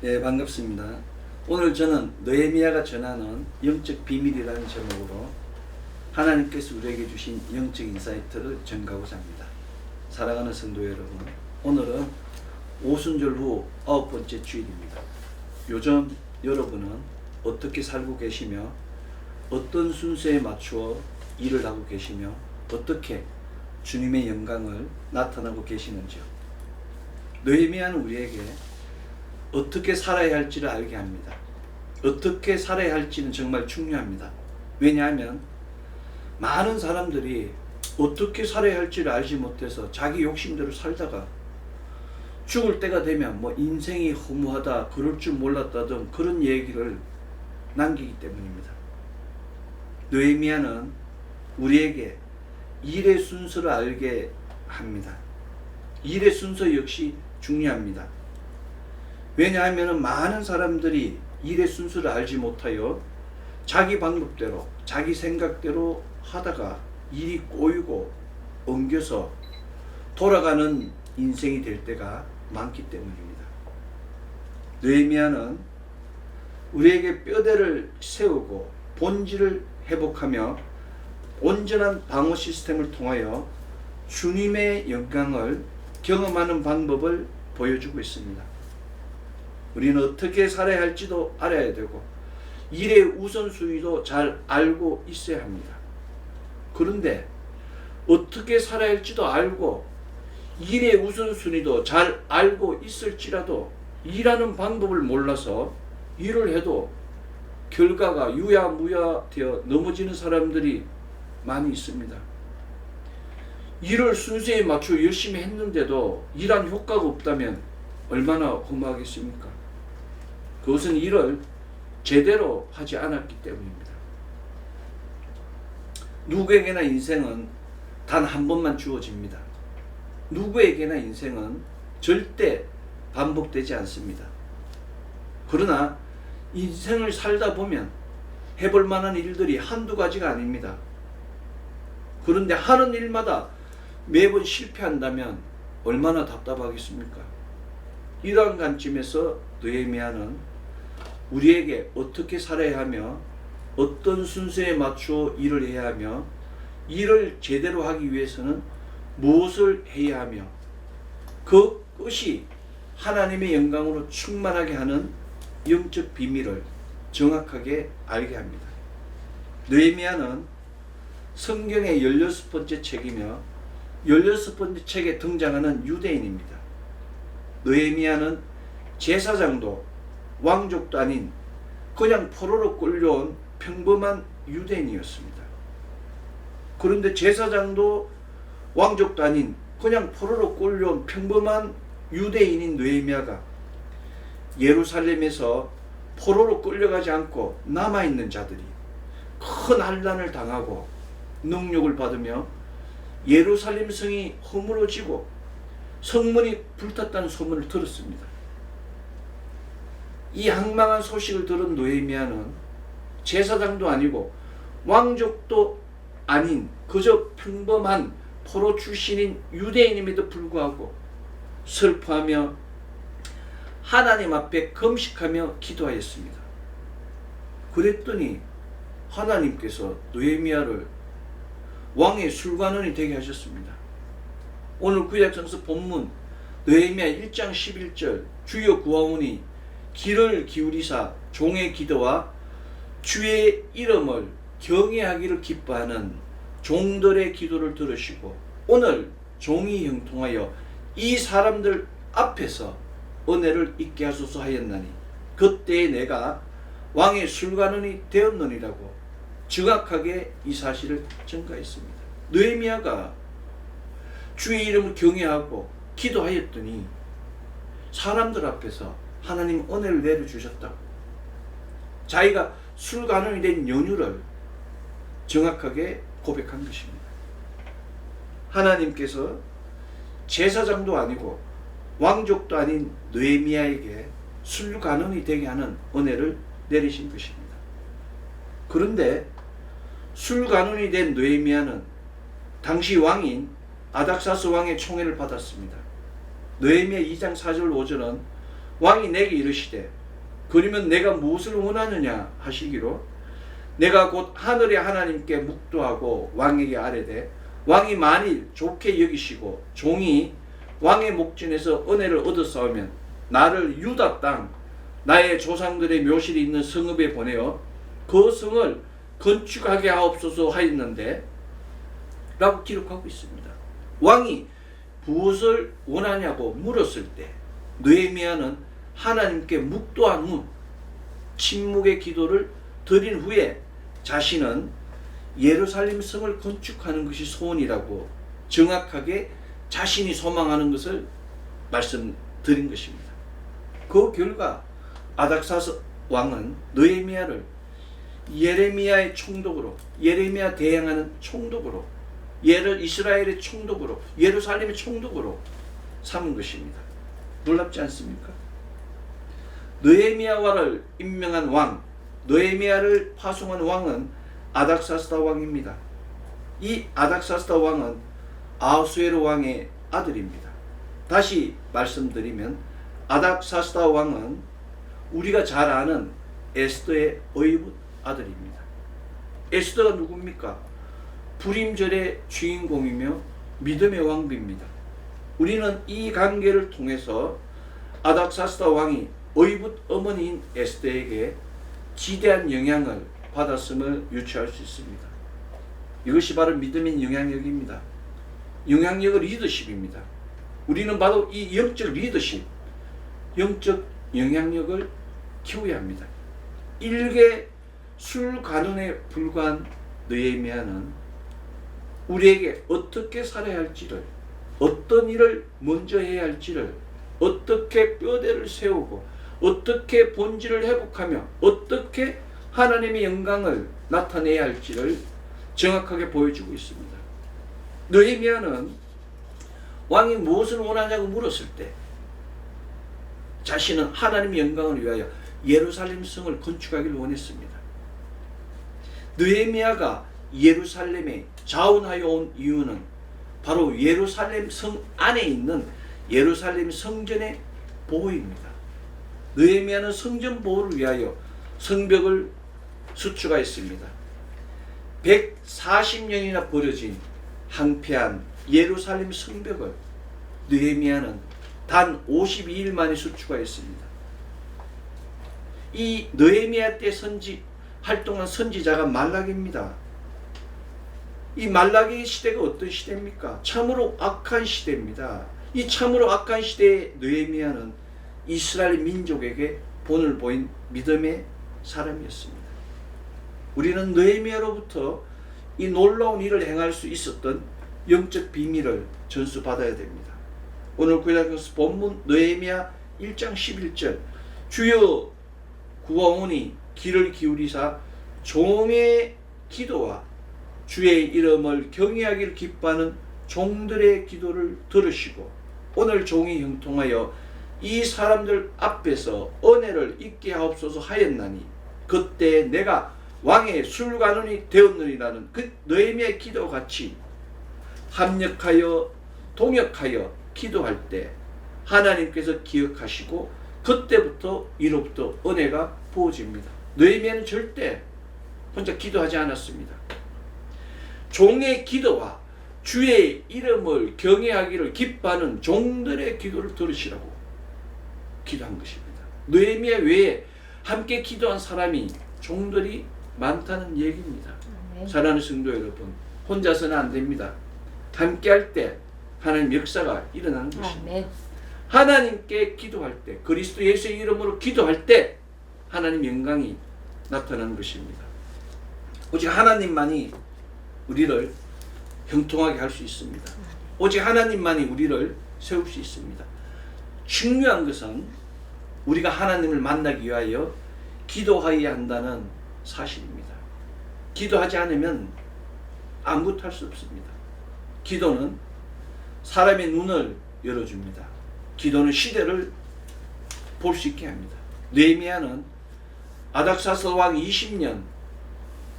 네, 반갑습니다. 오늘 저는 느헤미야가 전하는 영적 비밀이라는 제목으로 하나님께서 우리에게 주신 영적 인사이트를 전가하고자 합니다. 사랑하는 성도 여러분, 오늘은 오순절 후 9번째 주일입니다. 요즘 여러분은 어떻게 살고 계시며 어떤 순서에 맞추어 일을 하고 계시며 어떻게 주님의 영광을 나타나고 계시는지요. 느헤미야는 우리에게 어떻게 살아야 할지를 알게 합니다. 어떻게 살아야 할지는 정말 중요합니다. 왜냐하면 많은 사람들이 어떻게 살아야 할지를 알지 못해서 자기 욕심대로 살다가 죽을 때가 되면 인생이 허무하다, 그럴 줄 몰랐다 등 그런 얘기를 남기기 때문입니다. 느헤미야는 우리에게 일의 순서를 알게 합니다. 일의 순서 역시 중요합니다. 왜냐하면 많은 사람들이 일의 순서를 알지 못하여 자기 방법대로 자기 생각대로 하다가 일이 꼬이고 엉겨서 돌아가는 인생이 될 때가 많기 때문입니다. 느헤미야는 우리에게 뼈대를 세우고 본질을 회복하며 온전한 방어 시스템을 통하여 주님의 영광을 경험하는 방법을 보여주고 있습니다. 우리는 어떻게 살아야 할지도 알아야 되고 일의 우선순위도 잘 알고 있어야 합니다. 그런데 어떻게 살아야 할지도 알고 일의 우선순위도 잘 알고 있을지라도 일하는 방법을 몰라서 일을 해도 결과가 유야무야 되어 넘어지는 사람들이 많이 있습니다. 일을 순서에 맞춰 열심히 했는데도 일한 효과가 없다면 얼마나 허무하겠습니까? 그것은 일을 제대로 하지 않았기 때문입니다. 누구에게나 인생은 단 한 번만 주어집니다. 누구에게나 인생은 절대 반복되지 않습니다. 그러나 인생을 살다 보면 해볼 만한 일들이 한두 가지가 아닙니다. 그런데 하는 일마다 매번 실패한다면 얼마나 답답하겠습니까? 이러한 관점에서 느헤미야는 우리에게 어떻게 살아야 하며 어떤 순서에 맞추어 일을 해야 하며 일을 제대로 하기 위해서는 무엇을 해야 하며 그것이 하나님의 영광으로 충만하게 하는 영적 비밀을 정확하게 알게 합니다. 느헤미야는 성경의 16번째 책이며 16번째 책에 등장하는 유대인입니다. 느헤미야는 제사장도 왕족도 아닌 그냥 포로로 끌려온 평범한 유대인이었습니다. 그런데 제사장도 왕족도 아닌 그냥 포로로 끌려온 평범한 유대인인 느헤미야가 예루살렘에서 포로로 끌려가지 않고 남아있는 자들이 큰 환난을 당하고 능욕을 받으며 예루살렘 성이 허물어지고 성문이 불탔다는 소문을 들었습니다. 이 황망한 소식을 들은 느헤미야는 제사장도 아니고 왕족도 아닌 그저 평범한 포로 출신인 유대인임에도 불구하고 슬퍼하며 하나님 앞에 금식하며 기도하였습니다. 그랬더니 하나님께서 느헤미야를 왕의 술관원이 되게 하셨습니다. 오늘 구약성서 본문 느헤미야 1장 11절 주여 구하오니 귀를 기울이사 종의 기도와 주의 이름을 경외하기를 기뻐하는 종들의 기도를 들으시고 오늘 종이 형통하여 이 사람들 앞에서 은혜를 있게 하소서 하였나니 그때에 내가 왕의 술관원이 되었느니라고 정확하게 이 사실을 전가했습니다. 느헤미야가 주의 이름을 경외하고 기도하였더니 사람들 앞에서 하나님 은혜를 내려주셨다고 자기가 술관원이 된 연유를 정확하게 고백한 것입니다. 하나님께서 제사장도 아니고 왕족도 아닌 느헤미야에게 술관원이 되게 하는 은혜를 내리신 것입니다. 그런데 술관원이 된 느헤미야는 당시 왕인 아닥사스 왕의 총애를 받았습니다. 느헤미야 2장 4절 5절은 왕이 내게 이르시되 그러면 내가 무엇을 원하느냐 하시기로 내가 곧 하늘의 하나님께 묵도하고 왕에게 아뢰되 왕이 만일 좋게 여기시고 종이 왕의 목전에서 은혜를 얻었사오면 나를 유다 땅 나의 조상들의 묘실이 있는 성읍에 보내어 그 성을 건축하게 하옵소서 하였는데 라고 기록하고 있습니다. 왕이 무엇을 원하냐고 물었을 때 느헤미야는 하나님께 묵도한 후 침묵의 기도를 드린 후에 자신은 예루살렘 성을 건축하는 것이 소원이라고 정확하게 자신이 소망하는 것을 말씀드린 것입니다. 그 결과 아닥사스 왕은 느헤미야를 예레미야의 총독으로, 예레미야 대행하는 총독으로, 이스라엘의 총독으로, 예루살렘의 총독으로 삼은 것입니다. 놀랍지 않습니까? 느헤미야와를 임명한 왕, 느헤미야를 파송한 왕은 아닥사스다 왕입니다. 이 아닥사스다 왕은 아하수에로 왕의 아들입니다. 다시 말씀드리면 아닥사스다 왕은 우리가 잘 아는 에스더의 어이붓 아들입니다. 에스더가 누굽니까? 불임절의 주인공이며 믿음의 왕비입니다. 우리는 이 관계를 통해서 아닥사스다 왕이 어이붓 어머니인 에스더에게 지대한 영향을 받았음을 유추할 수 있습니다. 이것이 바로 믿음의 영향력입니다. 영향력의 리더십입니다. 우리는 바로 이 영적 리더십, 영적 영향력을 키워야 합니다. 일개 술 가론에 불과한 느헤미야는 우리에게 어떻게 살아야 할지를, 어떤 일을 먼저 해야 할지를, 어떻게 뼈대를 세우고 어떻게 본질을 회복하며 어떻게 하나님의 영광을 나타내야 할지를 정확하게 보여주고 있습니다. 느헤미야는 왕이 무엇을 원하냐고 물었을 때 자신은 하나님의 영광을 위하여 예루살렘 성을 건축하기를 원했습니다. 느헤미야가 예루살렘에 자원하여 온 이유는 바로 예루살렘 성 안에 있는 예루살렘 성전의 보호입니다. 느헤미야는 성전 보호를 위하여 성벽을 수축하였습니다. 140년이나 버려진 황폐한 예루살렘 성벽을 느헤미야는 단 52일 만에 수축하였습니다. 이 느헤미야 때 활동한 선지자가 말라기입니다. 이 말라기 시대가 어떤 시대입니까? 참으로 악한 시대입니다. 이 참으로 악한 시대의 느헤미야는 이스라엘 민족에게 본을 보인 믿음의 사람이었습니다. 우리는 느헤미야로부터 이 놀라운 일을 행할 수 있었던 영적 비밀을 전수받아야 됩니다. 오늘 구약에서 본문 느헤미야 1장 11절 주여 구하오니 귀를 기울이사 종의 기도와 주의 이름을 경외하기를 기뻐하는 종들의 기도를 들으시고 오늘 종이 형통하여 이 사람들 앞에서 은혜를 입게 하옵소서 하였나니 그때 내가 왕의 술관원이 되었느니라는 그 느헤미야의 기도와 같이 합력하여 동역하여 기도할 때 하나님께서 기억하시고 그때부터 이로부터 은혜가 부어집니다. 느헤미야는 절대 혼자 기도하지 않았습니다. 종의 기도와 주의 이름을 경외하기를 기뻐하는 종들의 기도를 들으시라고 기도한 것입니다. 느헤미야 외에 함께 기도한 사람이 종들이 많다는 얘기입니다. 사랑하는 성도 여러분, 혼자서는 안 됩니다. 함께 할 때 하나님 역사가 일어나는 것입니다. 하나님께 기도할 때, 그리스도 예수의 이름으로 기도할 때 하나님 영광이 나타나는 것입니다. 오직 하나님만이 우리를 형통하게 할 수 있습니다. 오직 하나님만이 우리를 세울 수 있습니다. 중요한 것은 우리가 하나님을 만나기 위하여 기도하여야 한다는 사실입니다. 기도하지 않으면 아무것도 할 수 없습니다. 기도는 사람의 눈을 열어줍니다. 기도는 시대를 볼 수 있게 합니다. 느헤미야는 아닥사스 왕 20년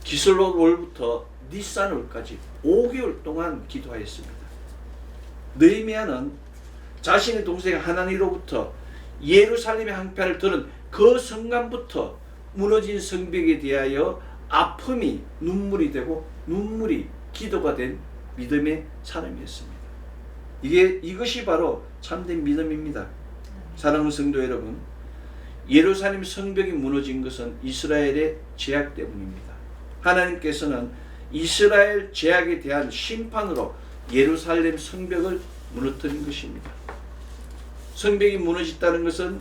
기슬롯 월부터 니산 월까지 5개월 동안 기도하였습니다. 느헤미야는 자신의 동생 하나니로부터 예루살렘의 항패를 들은 그 순간부터 무너진 성벽에 대하여 아픔이 눈물이 되고 눈물이 기도가 된 믿음의 사람이었습니다. 이것이 바로 참된 믿음입니다. 사랑하는 성도 여러분, 예루살렘 성벽이 무너진 것은 이스라엘의 죄악 때문입니다. 하나님께서는 이스라엘 죄악에 대한 심판으로 예루살렘 성벽을 무너뜨린 것입니다. 성벽이 무너졌다는 것은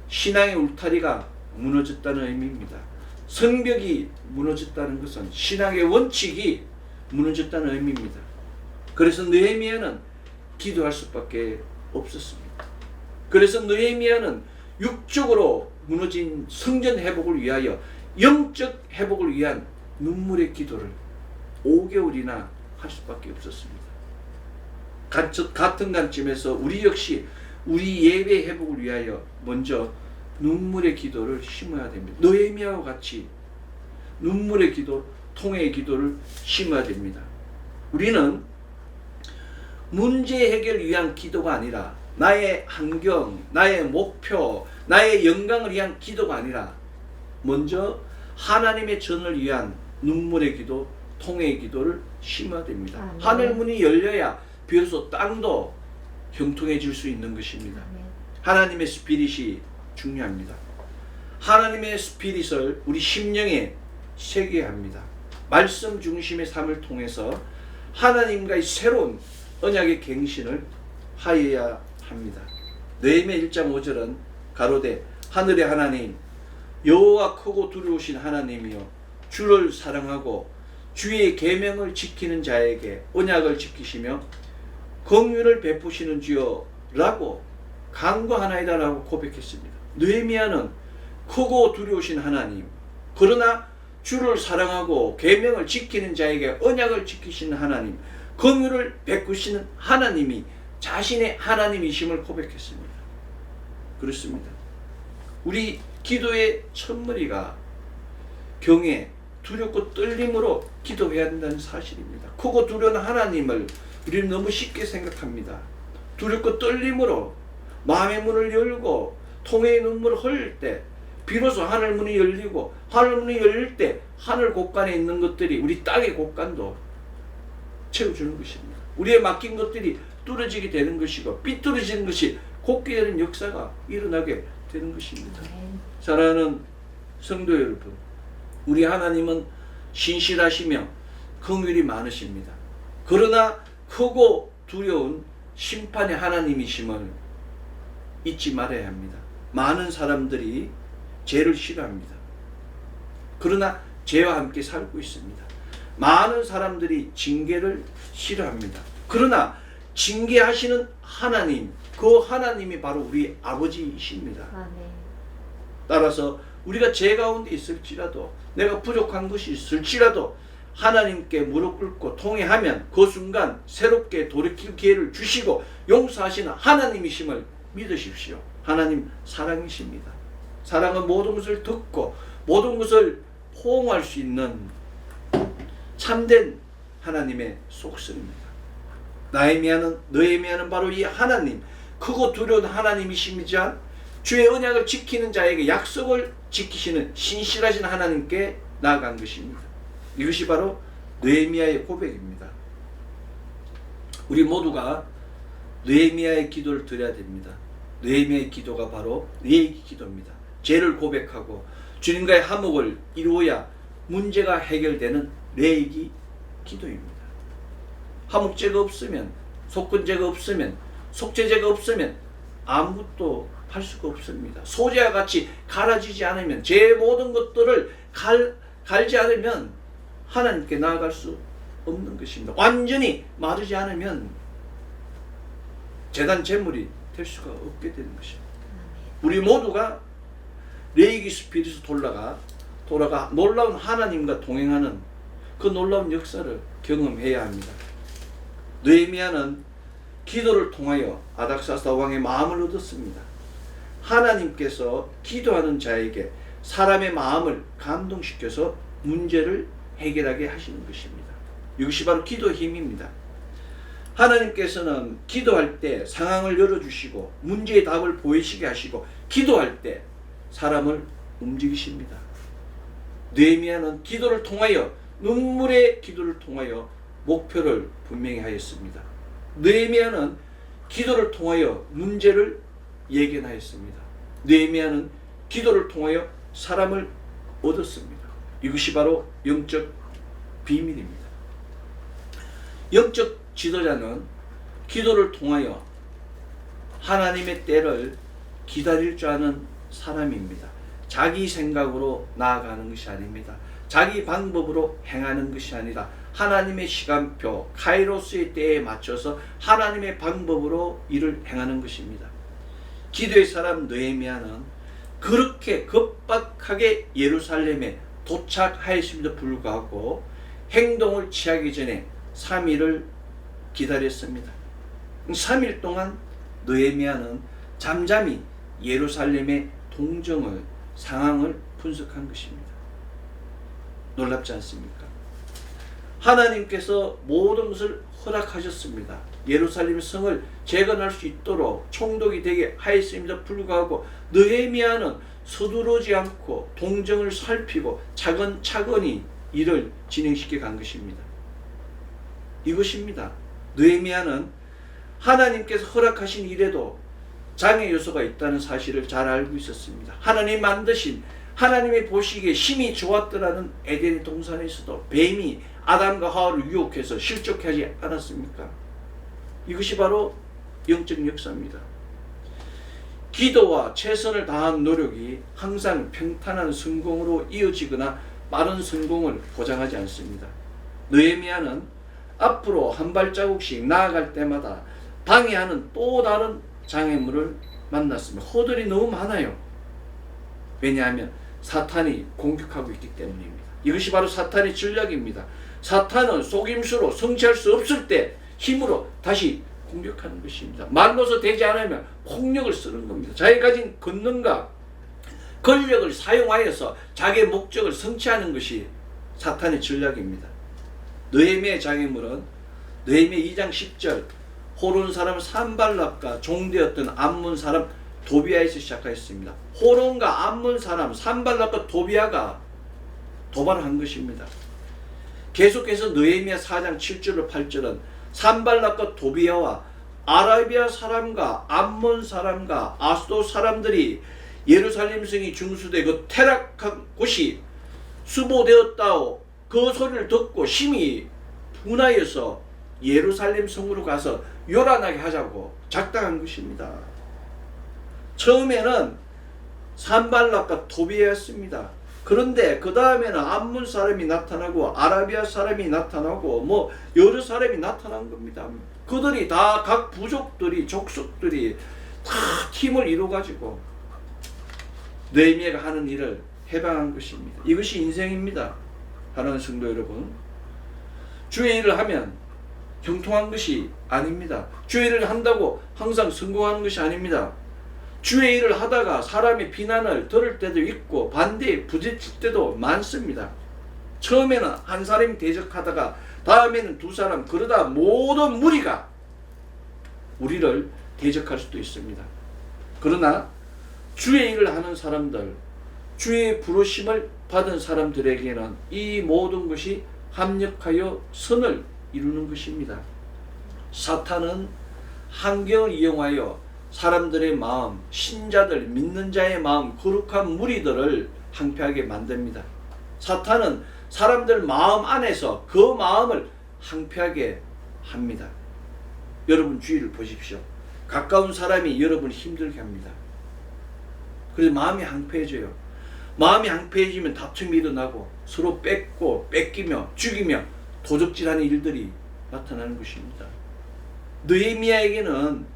신앙의 울타리가 무너졌다는 의미입니다. 성벽이 무너졌다는 것은 신앙의 원칙이 무너졌다는 의미입니다. 그래서 느헤미야는 기도할 수밖에 없었습니다. 그래서 느헤미야는 육적으로 무너진 성전 회복을 위하여 영적 회복을 위한 눈물의 기도를 5개월이나 할 수밖에 없었습니다. 같은 관점에서 우리 역시 우리 예배 회복을 위하여 먼저 눈물의 기도를 심어야 됩니다. 느헤미야와 같이 눈물의 기도, 통회의 기도를 심어야 됩니다. 우리는 문제 해결을 위한 기도가 아니라 나의 환경, 나의 목표, 나의 영광을 위한 기도가 아니라 먼저 하나님의 전을 위한 눈물의 기도, 통회의 기도를 심어야 됩니다. 아멘. 하늘 문이 열려야 비로소 땅도 형통해질 수 있는 것입니다. 아멘. 하나님의 스피릿이 중요합니다. 하나님의 스피릿을 우리 심령에 새겨야 합니다. 말씀 중심의 삶을 통해서 하나님과의 새로운 언약의 갱신을 하여야 합니다. 느헤미야 1장 5절은 가로되 하늘의 하나님 여호와 크고 두려우신 하나님이여 주를 사랑하고 주의 계명을 지키는 자에게 언약을 지키시며 긍휼을 베푸시는 주여 라고 간구하나이다 라고 고백했습니다. 느헤미야는 크고 두려우신 하나님, 그러나 주를 사랑하고 계명을 지키는 자에게 언약을 지키시는 하나님, 긍휼을 베푸시는 하나님이 자신의 하나님이심을 고백했습니다. 그렇습니다. 우리 기도의 첫머리가 경외, 두렵고 떨림으로 기도해야 한다는 사실입니다. 크고 두려운 하나님을 우리는 너무 쉽게 생각합니다. 두렵고 떨림으로 마음의 문을 열고 통회의 눈물을 흘릴 때 비로소 하늘 문이 열리고 하늘 문이 열릴 때 하늘 곳간에 있는 것들이 우리 땅의 곳간도 채워주는 것입니다. 우리의 막힌 것들이 뚫어지게 되는 것이고 삐뚤어지는 것이 곱게 되는 역사가 일어나게 되는 것입니다. 사랑하는 성도 여러분, 우리 하나님은 신실하시며 긍휼이 많으십니다. 그러나 크고 두려운 심판의 하나님이심을 잊지 말아야 합니다. 많은 사람들이 죄를 싫어합니다. 그러나 죄와 함께 살고 있습니다. 많은 사람들이 징계를 싫어합니다. 그러나 징계하시는 하나님, 그 하나님이 바로 우리 아버지이십니다. 따라서 우리가 죄 가운데 있을지라도 내가 부족한 것이 있을지라도 하나님께 무릎 꿇고 통회하면 그 순간 새롭게 돌이킬 기회를 주시고 용서하시는 하나님이심을 믿으십시오. 하나님 사랑이십니다. 사랑은 모든 것을 듣고 모든 것을 포옹할 수 있는 참된 하나님의 속성입니다. 느헤미야는 바로 이 하나님, 크고 두려운 하나님이심이자 주의 언약을 지키는 자에게 약속을 지키시는 신실하신 하나님께 나아간 것입니다. 이것이 바로 느헤미야의 고백입니다. 우리 모두가 느헤미야의 기도를 드려야 됩니다. 느헤미야의 기도가 바로 레위기 기도입니다. 죄를 고백하고 주님과의 화목을 이루어야 문제가 해결되는 레위기 기도입니다. 화목죄가 없으면, 속건죄가 없으면, 속죄죄가 없으면 아무것도 할 수가 없습니다. 소재와 같이 갈아지지 않으면, 제 모든 것들을 갈지 않으면 하나님께 나아갈 수 없는 것입니다. 완전히 마르지 않으면 제단 제물이 될 수가 없게 되는 것입니다. 우리 모두가 레위기 스피릿으로 돌아가 놀라운 하나님과 동행하는 그 놀라운 역사를 경험해야 합니다. 느헤미야는 기도를 통하여 아닥사스다 왕의 마음을 얻었습니다. 하나님께서 기도하는 자에게 사람의 마음을 감동시켜서 문제를 해결하게 하시는 것입니다. 이것이 바로 기도의 힘입니다. 하나님께서는 기도할 때 상황을 열어주시고 문제의 답을 보이시게 하시고 기도할 때 사람을 움직이십니다. 느헤미야는 기도를 통하여, 눈물의 기도를 통하여 목표를 분명히 하였습니다. 느헤미야는 기도를 통하여 문제를 예견하였습니다. 느헤미야는 기도를 통하여 사람을 얻었습니다. 이것이 바로 영적 비밀입니다. 영적 지도자는 기도를 통하여 하나님의 때를 기다릴 줄 아는 사람입니다. 자기 생각으로 나아가는 것이 아닙니다. 자기 방법으로 행하는 것이 아니라 하나님의 시간표, 카이로스의 때에 맞춰서 하나님의 방법으로 일을 행하는 것입니다. 기도의 사람 느헤미야는 그렇게 급박하게 예루살렘에 도착하였음에도 불구하고 행동을 취하기 전에 3일을 기다렸습니다. 3일 동안 느헤미야는 잠잠히 예루살렘의 동정을, 상황을 분석한 것입니다. 놀랍지 않습니까? 하나님께서 모든 것을 허락하셨습니다. 예루살렘 성을 재건할 수 있도록 총독이 되게 하였음에도 불구하고 느헤미야는 서두르지 않고 동정을 살피고 차근차근히 일을 진행시켜 간 것입니다. 이것입니다. 느헤미야는 하나님께서 허락하신 일에도 장애 요소가 있다는 사실을 잘 알고 있었습니다. 하나님 만드신, 하나님의 보시기에 심히 좋았더라는 에덴의 동산에서도 뱀이 아담과 하와를 유혹해서 실족하지 않았습니까? 이것이 바로 영적 역사입니다. 기도와 최선을 다한 노력이 항상 평탄한 성공으로 이어지거나 빠른 성공을 보장하지 않습니다. 느헤미야는 앞으로 한 발자국씩 나아갈 때마다 방해하는 또 다른 장애물을 만났습니다. 허들이 너무 많아요. 왜냐하면 사탄이 공격하고 있기 때문입니다. 이것이 바로 사탄의 전략입니다. 사탄은 속임수로 성취할 수 없을 때 힘으로 다시 공격하는 것입니다. 말로서 되지 않으면 폭력을 쓰는 겁니다. 자기 가진 권능과 권력을 사용하여서 자기의 목적을 성취하는 것이 사탄의 전략입니다. 느헤미야의 장애물은 느헤미야 2장 10절 호론 사람 산발락과 종되었던 암몬 사람 도비아에서 시작하였습니다. 호론과 암몬 사람 산발락과 도비아가 도발을 한 것입니다. 계속해서 느헤미야 4장 7절로 8절은 산발락과 도비아와 아라비아 사람과 암몬 사람과 아스도 사람들이 예루살렘 성이 중수되고 퇴락한 곳이 수보되었다오 그 소리를 듣고 심히 분하여서 예루살렘 성으로 가서 요란하게 하자고 작당한 것입니다. 처음에는 산발락과 도비아였습니다. 그런데 그 다음에는 암몬 사람이 나타나고 아라비아 사람이 나타나고 뭐 여러 사람이 나타난 겁니다. 그들이 다 각 부족들이 족속들이 다 팀을 이루어가지고 느헤미야가 하는 일을 해방한 것입니다. 이것이 인생입니다. 하나님 성도 여러분, 주의 일을 하면 형통한 것이 아닙니다. 주의 일을 한다고 항상 성공하는 것이 아닙니다. 주의 일을 하다가 사람의 비난을 들을 때도 있고 반대에 부딪힐 때도 많습니다. 처음에는 한 사람이 대적하다가 다음에는 두 사람, 그러다 모든 무리가 우리를 대적할 수도 있습니다. 그러나 주의 일을 하는 사람들, 주의 부르심을 받은 사람들에게는 이 모든 것이 합력하여 선을 이루는 것입니다. 사탄은 환경을 이용하여 사람들의 마음, 신자들, 믿는 자의 마음, 거룩한 무리들을 항폐하게 만듭니다. 사탄은 사람들 마음 안에서 그 마음을 항폐하게 합니다. 여러분 주위를 보십시오. 가까운 사람이 여러분을 힘들게 합니다. 그래서 마음이 항폐해져요. 마음이 항폐해지면 다툼이 일어나고 서로 뺏고 뺏기며 죽이며 도적질하는 일들이 나타나는 것입니다. 느헤미야에게는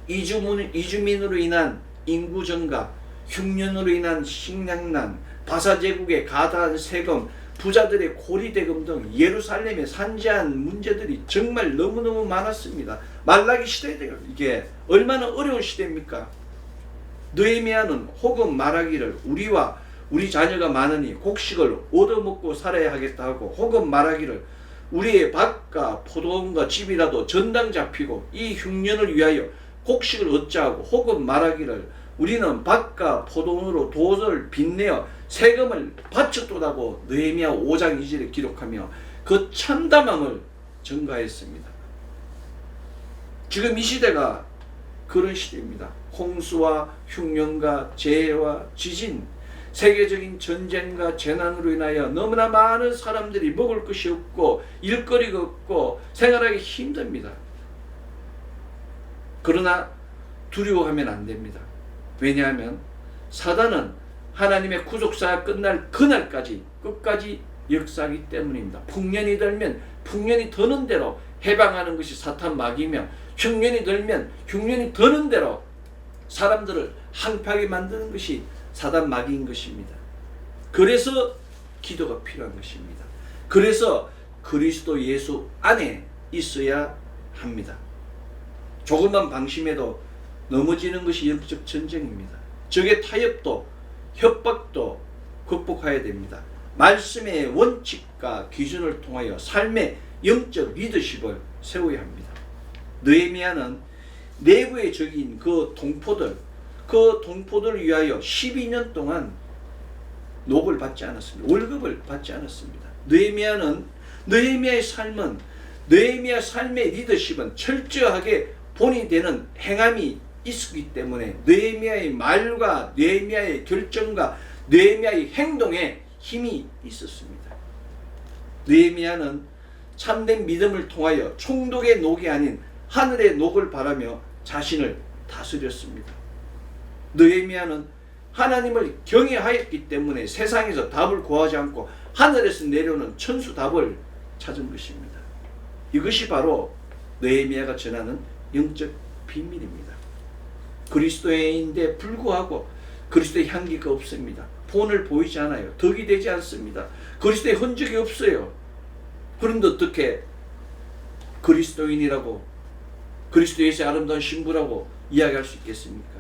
이주민으로 인한 인구 증가, 흉년으로 인한 식량난, 바사제국의 가다한 세금, 부자들의 고리대금 등 예루살렘에 산재한 문제들이 정말 너무너무 많았습니다. 말라기 시대예요. 이게 얼마나 어려운 시대입니까? 느헤미야는 혹은 말하기를 우리와 우리 자녀가 많으니 곡식을 얻어먹고 살아야 하겠다 하고, 혹은 말하기를 우리의 밭과 포도원과 집이라도 전당 잡히고 이 흉년을 위하여 곡식을 얻자 하고, 혹은 말하기를 우리는 밭과 포도원으로 돛을 빚내어 세금을 바쳤도다고 느헤미야 5장 2절에 기록하며 그 참담함을 전가했습니다. 지금 이 시대가 그런 시대입니다. 홍수와 흉년과 재해와 지진, 세계적인 전쟁과 재난으로 인하여 너무나 많은 사람들이 먹을 것이 없고 일거리가 없고 생활하기 힘듭니다. 그러나 두려워하면 안 됩니다. 왜냐하면 사단은 하나님의 구속사가 끝날 그날까지 끝까지 역사하기 때문입니다. 풍년이 들면 풍년이 드는 대로 해방하는 것이 사탄 마귀며 흉년이 들면 흉년이 드는 대로 사람들을 항폐하게 만드는 것이 사단 마귀인 것입니다. 그래서 기도가 필요한 것입니다. 그래서 그리스도 예수 안에 있어야 합니다. 조금만 방심해도 넘어지는 것이 영적 전쟁입니다. 적의 타협도 협박도 극복해야 됩니다. 말씀의 원칙과 기준을 통하여 삶의 영적 리더십을 세워야 합니다. 느헤미야는 내부의 적인 그 동포들을 위하여 12년 동안 녹을 받지 않았습니다. 월급을 받지 않았습니다. 느헤미야의 삶은 느헤미야 삶의 리더십은 철저하게 본이 되는 행함이 있었기 때문에 느헤미야의 말과 느헤미야의 결정과 느헤미야의 행동에 힘이 있었습니다. 느헤미야는 참된 믿음을 통하여 총독의 녹이 아닌 하늘의 녹을 바라며 자신을 다스렸습니다. 느헤미야는 하나님을 경외하였기 때문에 세상에서 답을 구하지 않고 하늘에서 내려오는 천수 답을 찾은 것입니다. 이것이 바로 느헤미야가 전하는 영적 비밀입니다. 그리스도인인데 불구하고 그리스도의 향기가 없습니다. 본을 보이지 않아요. 덕이 되지 않습니다. 그리스도의 흔적이 없어요. 그런데 어떻게 그리스도인이라고 그리스도 예수의 아름다운 신부라고 이야기할 수 있겠습니까?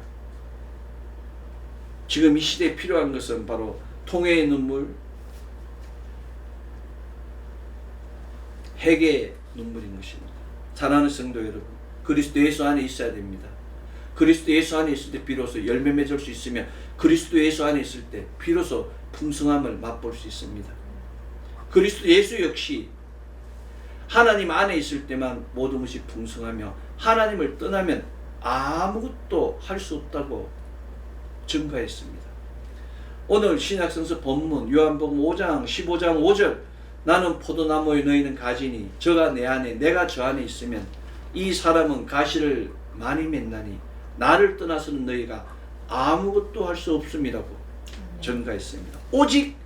지금 이 시대에 필요한 것은 바로 통회의 눈물, 회개의 눈물인 것입니다. 사랑하는 성도 여러분, 그리스도 예수 안에 있어야 됩니다. 그리스도 예수 안에 있을 때 비로소 열매 맺을 수 있으며 그리스도 예수 안에 있을 때 비로소 풍성함을 맛볼 수 있습니다. 그리스도 예수 역시 하나님 안에 있을 때만 모든 것이 풍성하며 하나님을 떠나면 아무것도 할 수 없다고 증거했습니다. 오늘 신약성서 본문 요한복음 5장 15장 5절 나는 포도나무에 너희는 가지니 저가 내 안에 내가 저 안에 있으면 이 사람은 가시를 많이 맺나니 나를 떠나서는 너희가 아무것도 할 수 없음이라고 증거했습니다. 오직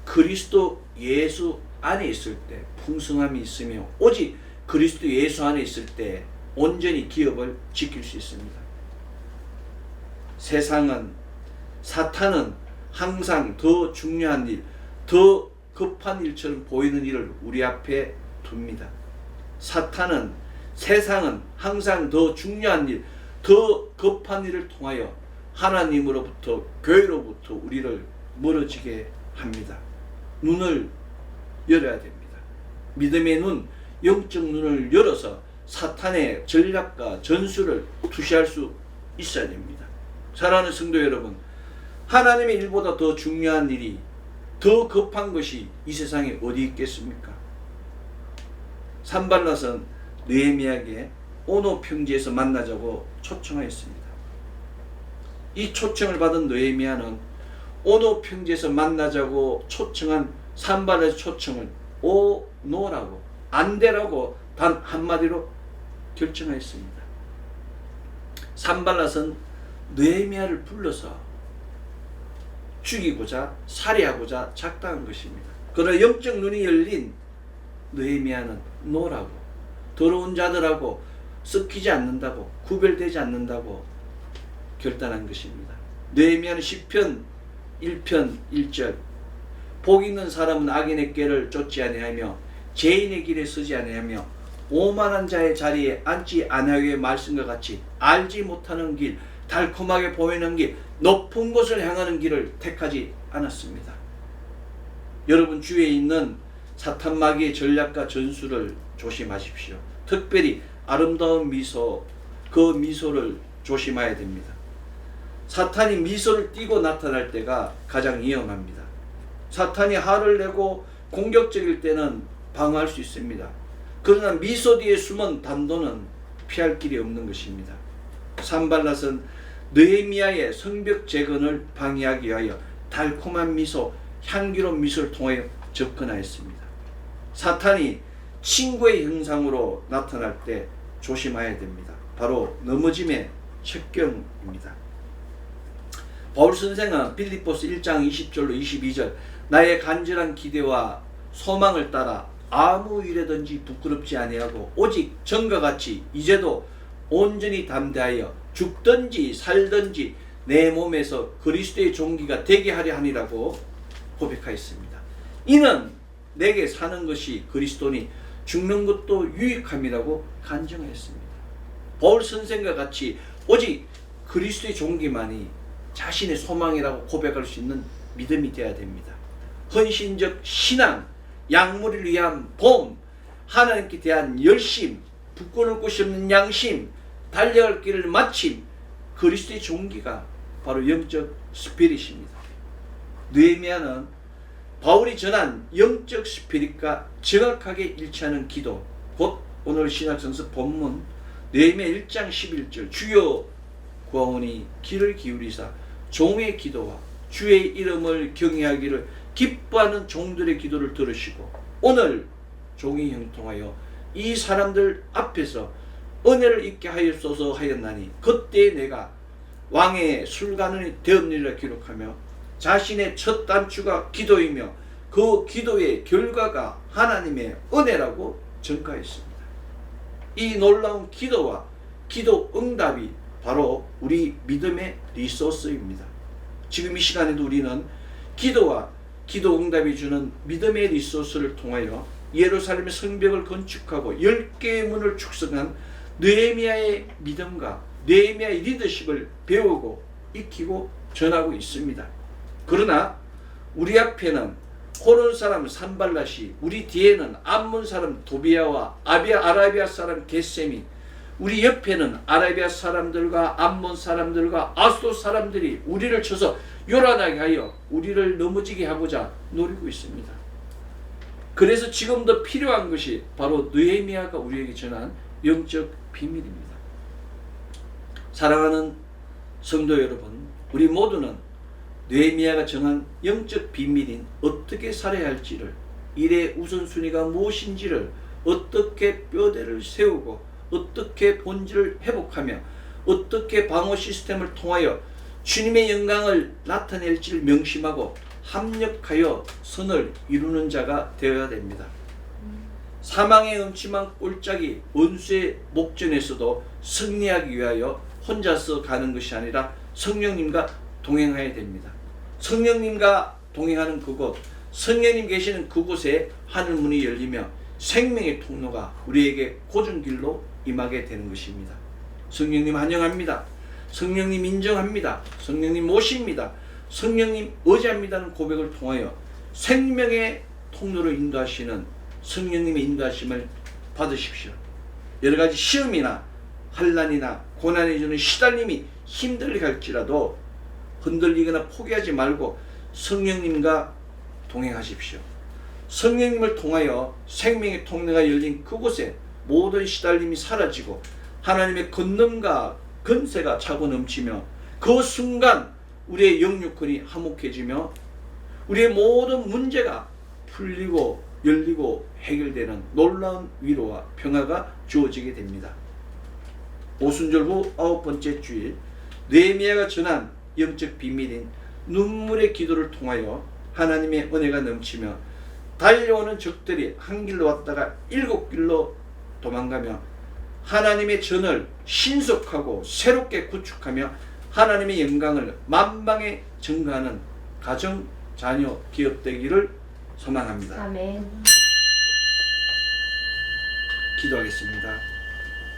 그리스도 예수 안에 있을 때 풍성함이 있으며 오직 그리스도 예수 안에 있을 때 온전히 기업을 지킬 수 있습니다. 세상은 사탄은 항상 더 중요한 일, 더 급한 일처럼 보이는 일을 우리 앞에 둡니다. 세상은 항상 더 중요한 일, 더 급한 일을 통하여 하나님으로부터 교회로부터 우리를 멀어지게 합니다. 눈을 열어야 됩니다. 믿음의 눈, 영적 눈을 열어서 사탄의 전략과 전술을 투시할 수 있어야 됩니다. 사랑하는 성도 여러분, 하나님의 일보다 더 중요한 일이 더 급한 것이 이 세상에 어디 있겠습니까? 산발랏은 느헤미야에게 오노 평지에서 만나자고 초청하였습니다. 이 초청을 받은 느헤미야는 오노 평지에서 만나자고 초청한 산발랏의 초청을 오노라고 안되라고 단 한마디로 결정하였습니다. 산발랏은 느헤미야를 불러서 죽이고자 살해하고자 작당한 것입니다. 그러나 영적 눈이 열린 느헤미야는 노라고 더러운 자들하고 섞이지 않는다고 구별되지 않는다고 결단한 것입니다. 느헤미야는 시편 1편 1절 복 있는 사람은 악인의 꾀를 쫓지 아니하며 죄인의 길에 서지 아니하며 오만한 자의 자리에 앉지 아니하기의 말씀과 같이 알지 못하는 길 달콤하게 보이는 길 높은 곳을 향하는 길을 택하지 않았습니다. 여러분 주위에 있는 사탄 마귀의 전략과 전술을 조심하십시오. 특별히 아름다운 미소, 그 미소를 조심해야 됩니다. 사탄이 미소를 띠고 나타날 때가 가장 위험합니다. 사탄이 화를 내고 공격적일 때는 방어할 수 있습니다. 그러나 미소 뒤에 숨은 담도는 피할 길이 없는 것입니다. 산발랏은 느헤미야의 성벽 재건을 방해하기 위하여 달콤한 미소, 향기로운 미소를 통하여 접근하였습니다. 사탄이 친구의 형상으로 나타날 때 조심해야 됩니다. 바로 넘어짐의 첩경입니다. 바울 선생은 빌립보서 1장 20절로 22절 나의 간절한 기대와 소망을 따라 아무 일에든지 부끄럽지 아니하고 오직 전과 같이 이제도 온전히 담대하여 죽든지 살든지 내 몸에서 그리스도의 종기가 되게 하려 하니라고 고백하였습니다. 이는 내게 사는 것이 그리스도니 죽는 것도 유익함이라고 간증하였습니다. 바울 선생과 같이 오직 그리스도의 종기만이 자신의 소망이라고 고백할 수 있는 믿음이 되어야 됩니다. 헌신적 신앙, 약물을 위한 봄, 하나님께 대한 열심, 부끄러울 것이 없는 양심, 달려갈 길을 마침, 그리스도의 종기가 바로 영적 스피릿입니다. 느헤미야는 바울이 전한 영적 스피릿과 정확하게 일치하는 기도, 곧 오늘 신약성서 본문 느헤미야 1장 11절 주여 구하오니 귀를 기울이사 종의 기도와 주의 이름을 경외하기를 기뻐하는 종들의 기도를 들으시고 오늘 종이 형통하여 이 사람들 앞에서 은혜를 입게 하였소서 하였나니 그때 내가 왕의 술관원이 되었느니라 기록하며 자신의 첫 단추가 기도이며 그 기도의 결과가 하나님의 은혜라고 전가했습니다. 이 놀라운 기도와 기도 응답이 바로 우리 믿음의 리소스입니다. 지금 이 시간에도 우리는 기도와 기도 응답이 주는 믿음의 리소스를 통하여 예루살렘의 성벽을 건축하고 10개의 문을 축성한 느헤미야의 믿음과 느헤미야의 리더십을 배우고 익히고 전하고 있습니다. 그러나 우리 앞에는 호론 사람 산발랏이, 우리 뒤에는 암몬 사람 도비야와 아라비아 사람 겟셈이, 우리 옆에는 아라비아 사람들과 암몬 사람들과 아수도 사람들이 우리를 쳐서 요란하게 하여 우리를 넘어지게 하고자 노리고 있습니다. 그래서 지금 더 필요한 것이 바로 느헤미야가 우리에게 전한 영적 비밀입니다. 사랑하는 성도 여러분, 우리 모두는 느헤미야가 정한 영적 비밀인 어떻게 살아야 할지를, 일의 우선순위가 무엇인지를, 어떻게 뼈대를 세우고 어떻게 본질을 회복하며 어떻게 방어 시스템을 통하여 주님의 영광을 나타낼지를 명심하고 합력하여 선을 이루는 자가 되어야 됩니다. 사망의 음침한 꼴짝이 원수의 목전에서도 승리하기 위하여 혼자서 가는 것이 아니라 성령님과 동행해야 됩니다. 성령님과 동행하는 그곳, 성령님 계시는 그곳에 하늘문이 열리며 생명의 통로가 우리에게 고정길로 임하게 되는 것입니다. 성령님 환영합니다. 성령님 인정합니다. 성령님 모십니다. 성령님 의지합니다는 고백을 통하여 생명의 통로로 인도하시는 성령님의 인도하심을 받으십시오. 여러가지 시험이나 환난이나 고난이 주는 시달림이 힘들게 할지라도 흔들리거나 포기하지 말고 성령님과 동행하십시오. 성령님을 통하여 생명의 통로가 열린 그곳에 모든 시달림이 사라지고 하나님의 권능과 권세가 차고 넘치며 그 순간 우리의 영육권이 화목해지며 우리의 모든 문제가 풀리고 열리고 해결되는 놀라운 위로와 평화가 주어지게 됩니다. 오순절 후 9번째 주일, 느헤미야가 전한 영적 비밀인 눈물의 기도를 통하여 하나님의 은혜가 넘치며 달려오는 적들이 한 길로 왔다가 7길로 도망가며 하나님의 전을 신속하고 새롭게 구축하며 하나님의 영광을 만방에 증가하는 가정, 자녀, 기업 되기를 소망합니다. 아멘. 기도하겠습니다.